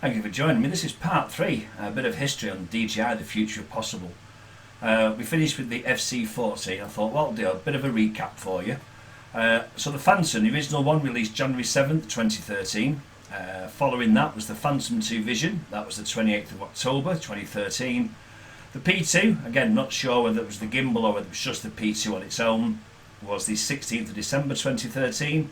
Thank you for joining me. This is part 3, a bit of history on DJI, the future of possible. We finished with the FC-40. I thought, well, I'll do a bit of a recap for you. So the Phantom, the original one, released January 7th, 2013. Following that was the Phantom 2 Vision. That was the 28th of October, 2013. The P2, again, not sure whether it was the gimbal or whether it was just the P2 on its own, was the 16th of December, 2013.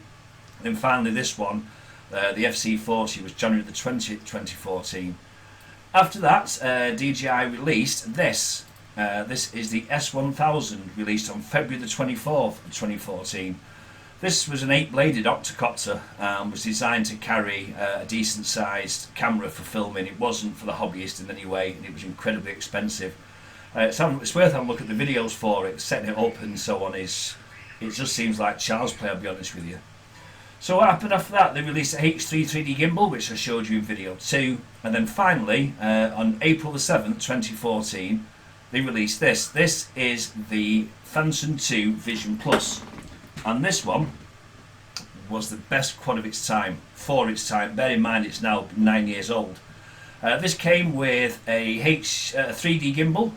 Then finally this one, the FC-40, was January the 20th, 2014. After that, DJI released this. This is the S1000, released on February the 24th of 2014. This was an 8-bladed octocopter and was designed to carry a decent sized camera for filming. It wasn't for the hobbyist in any way, and it was incredibly expensive. It's worth having a look at the videos for it. Setting it up and so on it just seems like child's play, I'll be honest with you. So what happened after that? They released a H3 3D gimbal, which I showed you in video 2, and then finally on April the 7th, 2014, they released this. This is the Phantom 2 Vision Plus, and this one was the best quad of its time, for its time. Bear in mind it's now 9 years old. This came with a 3D gimbal,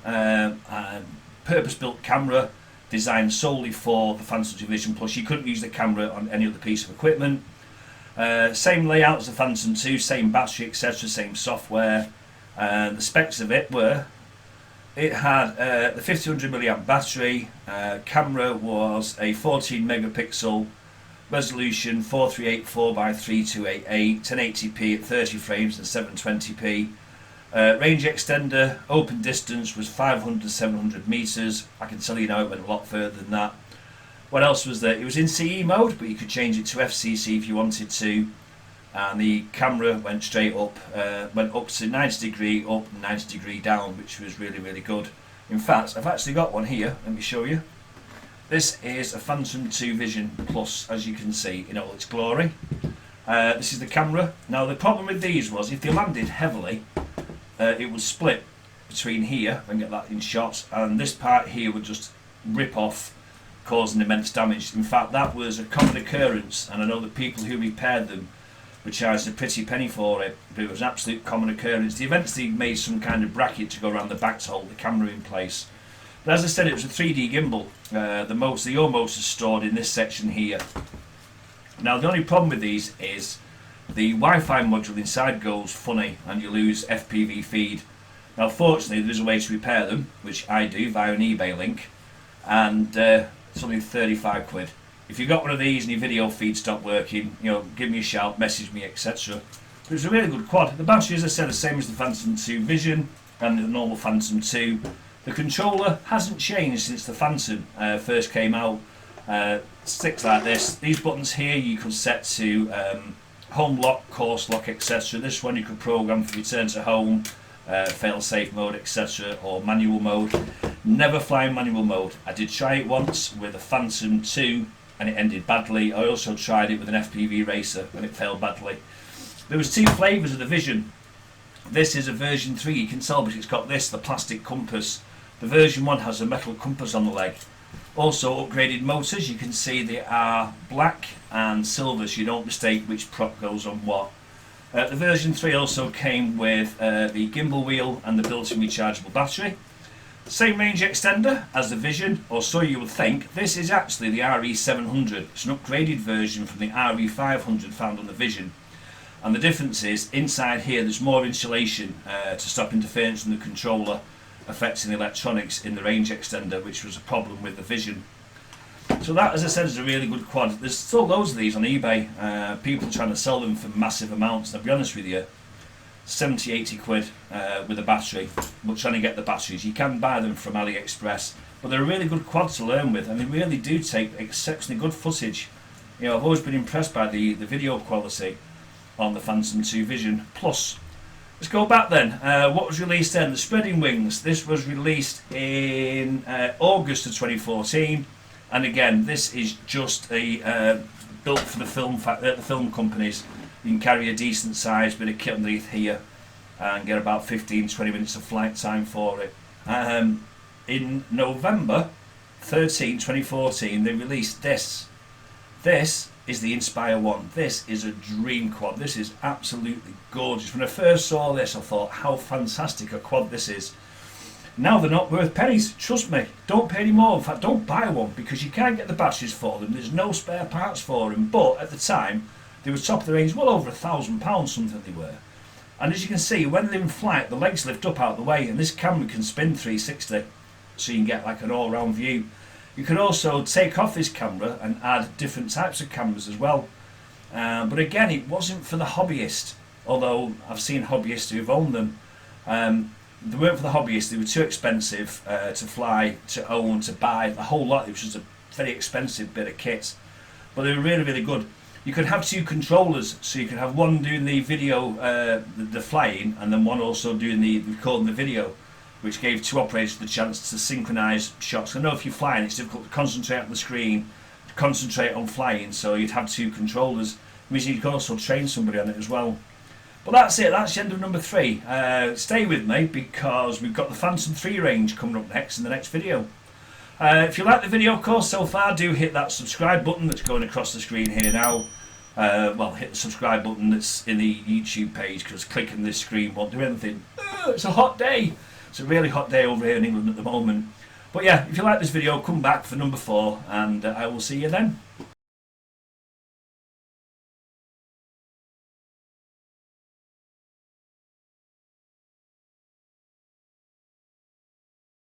purpose-built camera, designed solely for the Phantom 2 Vision Plus. You couldn't use the camera on any other piece of equipment. Same layout as the Phantom 2, same battery, etc., same software. The specs of it were, it had the 1500 milliamp battery, camera was a 14 megapixel resolution, 4384 by 3288, 1080p at 30 frames and 720p. Range extender, open distance was 500 to 700 meters. I can tell you now it went a lot further than that. What else was there? It was in CE mode, but you could change it to FCC if you wanted to. And the camera went straight up, went up to 90 degree up and 90 degree down, which was really, really good. In fact, I've actually got one here. Let me show you. This is a Phantom 2 Vision Plus, as you can see in all its glory. This is the camera. Now the problem with these was if they landed heavily, it would split between here, and get that in shot, and this part here would just rip off, causing immense damage. In fact, that was a common occurrence, and I know the people who repaired them were charged a pretty penny for it, but it was an absolute common occurrence. They eventually made some kind of bracket to go around the back to hold the camera in place. But as I said, it was a 3D gimbal. The yaw motor is stored in this section here. Now the only problem with these is the Wi-Fi module inside goes funny and you lose FPV feed. Now fortunately there is a way to repair them, which I do via an eBay link, and it's only 35 quid. If you've got one of these and your video feed stopped working, give me a shout, message me, etc. But it's a really good quad. The battery, as I said, is the same as the Phantom 2 Vision and the normal Phantom 2. The controller hasn't changed since the Phantom first came out. Sticks like this. These buttons here you could set to home lock, course lock, etc. This one you could program for return to home, fail-safe mode, etc., or manual mode. Never fly in manual mode. I did try it once with a Phantom 2 and it ended badly. I also tried it with an FPV racer and it failed badly. There was 2 flavours of the Vision. This is a version 3, you can tell, but it's got the plastic compass. The version 1 has a metal compass on the leg. Also upgraded motors, you can see they are black and silver, so you don't mistake which prop goes on what. The version 3 also came with the gimbal wheel and the built-in rechargeable battery. Same range extender as the Vision, or so you would think. This is actually the RE700. It's an upgraded version from the RE500 found on the Vision. And the difference is, inside here there's more insulation to stop interference from the controller affecting the electronics in the range extender, which was a problem with the Vision. So that, as I said, is a really good quad. There's still loads of these on eBay. People trying to sell them for massive amounts. And I'll be honest with you, 70, 80 quid with a battery. But trying to get the batteries, you can buy them from AliExpress. But they're a really good quad to learn with, and they really do take exceptionally good footage. I've always been impressed by the video quality on the Phantom 2 Vision Plus. Let's go back then. What was released then? The Spreading Wings. This was released in August of 2014, and again, this is just a built for the film companies. You can carry a decent size bit of kit underneath here and get about 15-20 minutes of flight time for it. In November 13, 2014, they released this. This is the Inspire 1. This is a dream quad. This is absolutely gorgeous. When I first saw this, I thought how fantastic a quad this is. Now they're not worth pennies, trust me. Don't pay any more. In fact, don't buy one, because you can't get the batteries for them. There's no spare parts for them. But at the time, they were top of the range, well over £1,000 something they were. And as you can see, when they're in flight, the legs lift up out of the way, and this camera can spin 360, so you can get like an all-round view. You can also take off this camera and add different types of cameras as well. But again, it wasn't for the hobbyist, although I've seen hobbyists who've owned them. They weren't for the hobbyists. They were too expensive to fly, to own, to buy, the whole lot, which was a very expensive bit of kit. But they were really, really good. You could have two controllers, so you could have one doing the video, the flying, and then one also doing the recording the video, which gave two operators the chance to synchronise shots. I know if you're flying, it's difficult to concentrate on the screen, to concentrate on flying, so you'd have two controllers. It means you could also train somebody on it as well. But that's it, that's the end of number 3. Stay with me, because we've got the Phantom 3 range coming up next in the next video. If you like the video, of course, so far, do hit that subscribe button that's going across the screen here now. Well, hit the subscribe button that's in the YouTube page, because clicking this screen won't do anything. It's a hot day. It's a really hot day over here in England at the moment. But yeah, if you like this video, come back for number 4, and I will see you then.